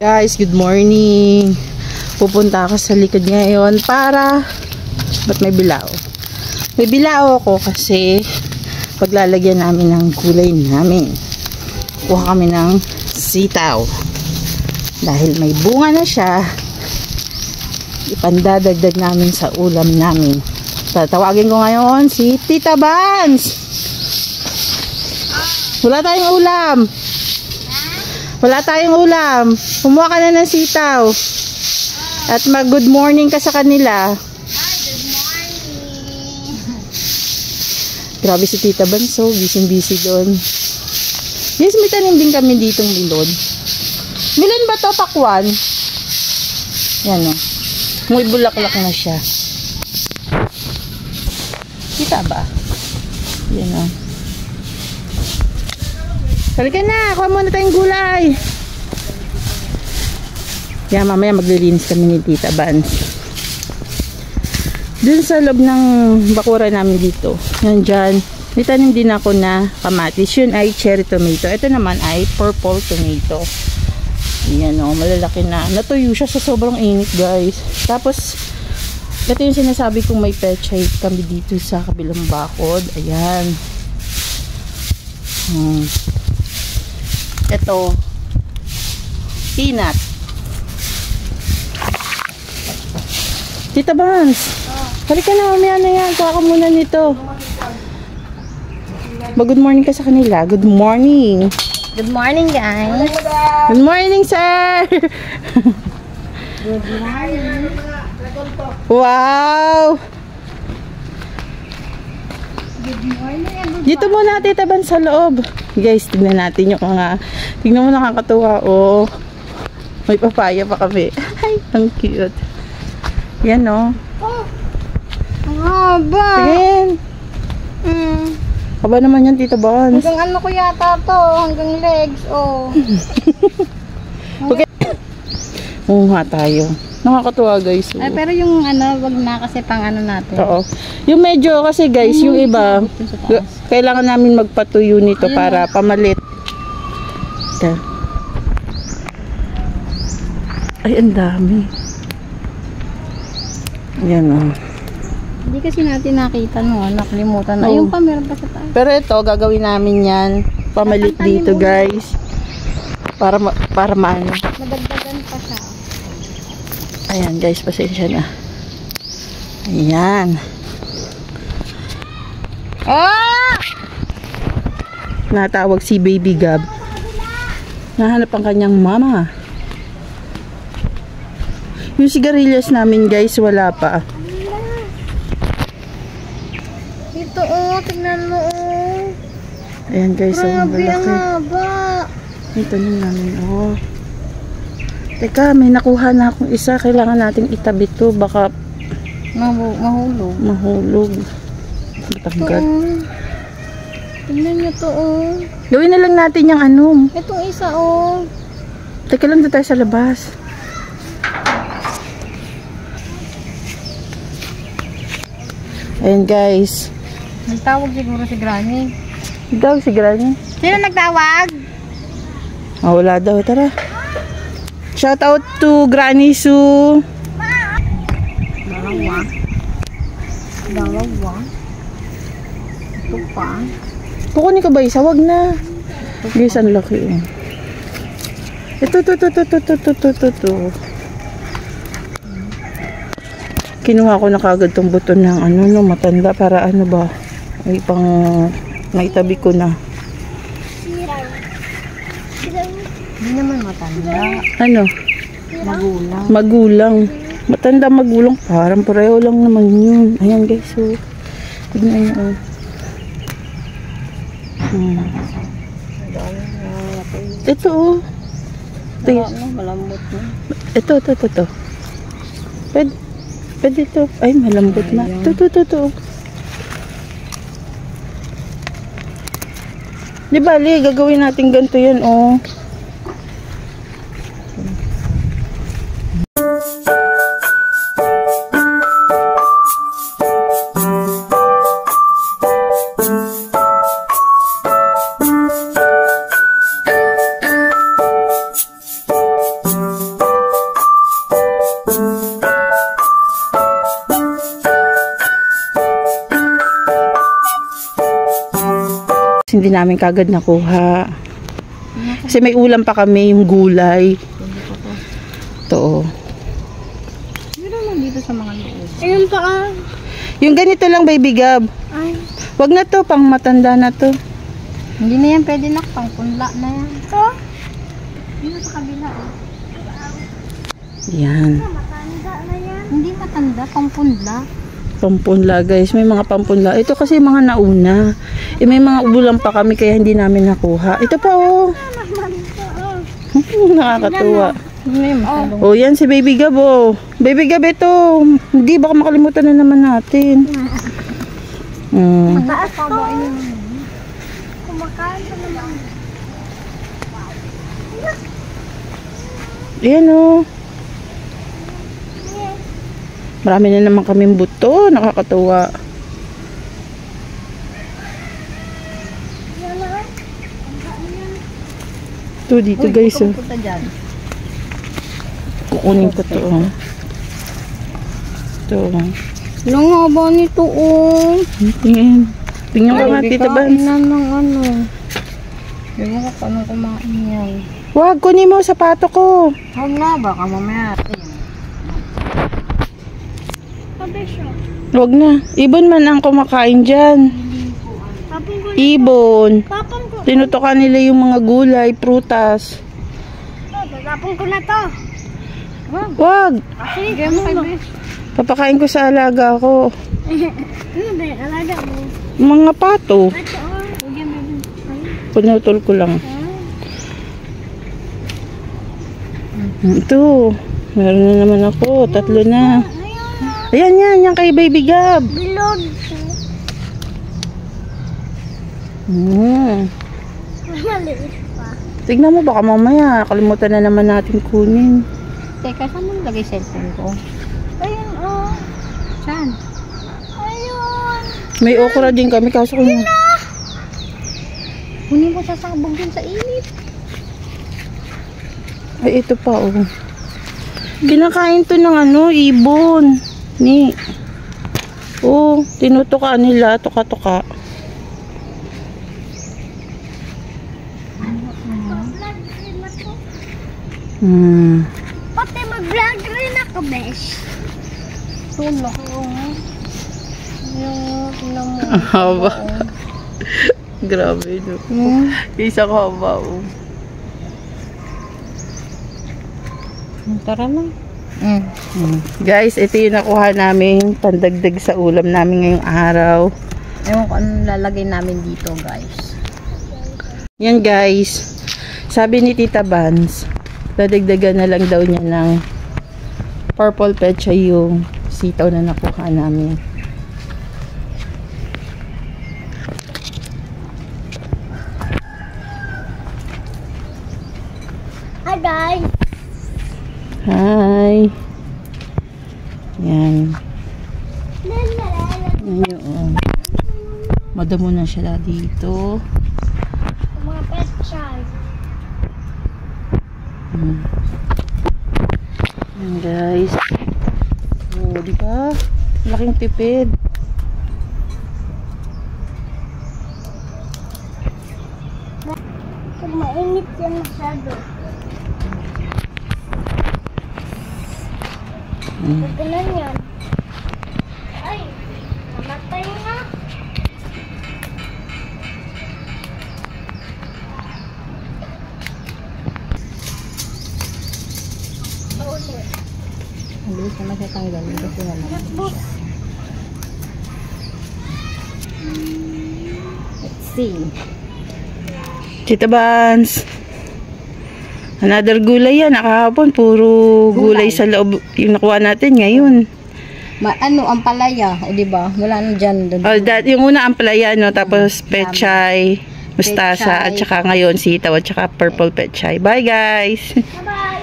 Guys, good morning. Pupunta ako sa likod ngayon para ba't may bilao? May bilao ako kasi paglalagyan namin ng gulay namin. Kuha kami ng sitaw. Dahil may bunga na siya, ipandadagdag namin sa ulam namin. Tatawagin ko ngayon si Tita Bans. Wala tayong ulam. Wala tayong ulam. Kumuha ka na ng sitaw. At mag-good morning ka sa kanila. Good morning. Grabe si Tita Banso. Busy doon. Yes, may tanim din kami ditong milon. Milon ba to, pakwan? Yan o. May bulaklak na siya. Kita ba? Yan o. Halika na, kuha muna tayong gulay. Yan, mamaya maglilinis kami ni Tita Bans. Dun sa loob ng bakura namin dito, yan dyan, may tanim din ako na kamatis. Yun ay cherry tomato. Ito naman ay purple tomato. Yan o, malalaki na. Natuyo siya sa sobrang init, guys. Tapos, ito yung sinasabi kong may pechay kami dito sa kabilang bakod. Ayan. Ito, peanut. Tita Bans, halika na, mamaya na yan. Kaka muna nito. Good morning ka sa kanila. Good morning. Good morning, guys. Good morning, sir. Good morning. Wow. Good morning. Dito muna, Tita Bans, sa loob. Guys, tignan natin yung mga, tignan mo, nakakatuwa. Oh, may papaya pa kami. Ay, ang cute. Yan, oh. Ang haba. Tingin. Haba naman yan, Tita Bans. Hanggang ano ko yata to, hanggang legs, oh. Okay. Oo nga tayo. Nakakatuwa, guys. Oh. Ay, pero yung ano, wag na kasi pang ano natin. Oo. Yung medyo kasi, guys, yung iba, kailangan namin magpatuyo nito para pamalit. Ito. Ay, ang dami. Ayan, oh. Hindi kasi natin nakita, no, nakalimutan na. Oo. Ayun pa, meron pa sa taas. Pero ito, gagawin namin yan. Pamalit dito, guys. Para maano. Madagdagan pa siya. Ayan, guys, pasensya na. Ayan. Ah! Natawag si Baby Gab. Nahanap ang kanyang mama. Yung sigarilyas namin, guys, wala pa. Ito, oh, tignan mo, oh. Ayan, guys, ang Grabe, ang malaki. haba. Ito namin, oh. Teka, may nakuha na akong isa. Kailangan nating itabi to. Baka Mahulog. mahulog. Ito, Matanggal. oh. Tignan nyo to, oh. Gawin na lang natin yung ano. Itong isa, oh. Teka lang, doon tayo sa labas. Ayan, guys. Nagtawag siguro si Granny. Daw si Granny. Sino nagtawag? Wala daw. Tara. Shout out to Granny Sue. Dalawa. Dalawa. Ito pa. Kukunin ko ba isa? Wag na. Guys, ang laki. Oh. Ito. Kinuha ko na kagad tong buto ng ano, no, matanda para ano ba, ay pang naitabi ko na. Hindi naman matanda. Ano? Magulang. Magulang. Matanda magulang. Parang pareho lang naman yun. Ayan, guys. So, tignan nyo. Ito, oh. Ito, Malambot na. ito. Pwede ito. Ay, malambot na. Ito. Di bali, gagawin natin ganito yan, oh. Hindi namin kagad nakuha. Kasi may ulam pa kami, yung gulay. Ito. Meron lang dito sa mga loob. Ayun pa ah. Yung ganito lang, baby Gab. Ay. Wag na to, pang matanda na to. Hindi na yan pwede na. Pang punla na yan. Ito? Dito sa kabila ah. Yan. Matanda na yan. Hindi matanda, pang punla. Pampunla guys, may mga pampunla. Ito kasi mga nauna. May mga ulam pa kami kaya hindi namin nakuha. Ito pa oh. Nakakatuwa. Oh, yan si Baby Gab oh. Baby Gab ito. Hindi, baka makalimutan na naman natin. Mataas to. Kumakain ka naman. Ayan oh. Marami na naman kaming buto. Nakakatuwa. Ito dito guys oh. Kukunin ko to oh. Ito oh. Ilang haba nito oh. Tingin. Tingnan ka nga Tita Bans. Kainan ng ano. Hindi mo ka anong kumain yan. Wag, kunin mo sapato ko. Huwag na, baka mamaya. Wag na. Ibon man ang kumakain dyan. Ibon. Tinutukan nila yung mga gulay, prutas. Tapon ko na to. Wag. Sige mo kay Papakain ko sa alaga ko. Ano ba yung alaga mo? Mga pato. Huwag mo. Pinutol ko lang. Ito. Meron na naman ako. 3 na. Ayan yan. Yan kay Baby Gab. Bilog. Maliit pa. Tignan mo baka mamaya. Kalimutan na naman natin kunin. Teka, saan mo nilagay cellphone ko? Ayun, oh. Saan? Ayun. May okra din kami. Kaso kung... Kunin ko sa sabog dun sa init. Ay, ito pa, oh. Kinakain to ng ano, ibon. Ni. Oh, tinutuka nila. Tuka-tuka. Pati mag-vlog rin ako, besh. Tulak ko. Yung, tingnan mo. Haba. Grabe, no. Isa ko haba, oh. Tara na. Guys, ito yung nakuha namin pandagdag sa ulam namin ngayong araw. Ewan ko anong lalagay namin dito, guys. Yan, guys. Sabi ni Tita Bans, dadagdagan na lang daw niya ng purple pecha yung sitaw na nakuha namin. Hi, guys. Hi. Yan. Yan yung madamo na siya dito. Mga petchay. Yan guys. Oh, di ba? Laking tipid. Mainit yan masyado. Pagkalan yan. Ay, namatay na. Mabilis naman siya tanggalin kasi naman. Let's see. Tita Bans. Another gulay yan. Nakahapon, puro gulay sa loob yung nakuha natin ngayon. Ano, ang palaya, o diba? Wala na dyan. Oh, yung una ang palaya, no? Tapos pechay, mustasa, at saka ngayon sitaw, at saka purple pechay. Bye guys! Bye-bye!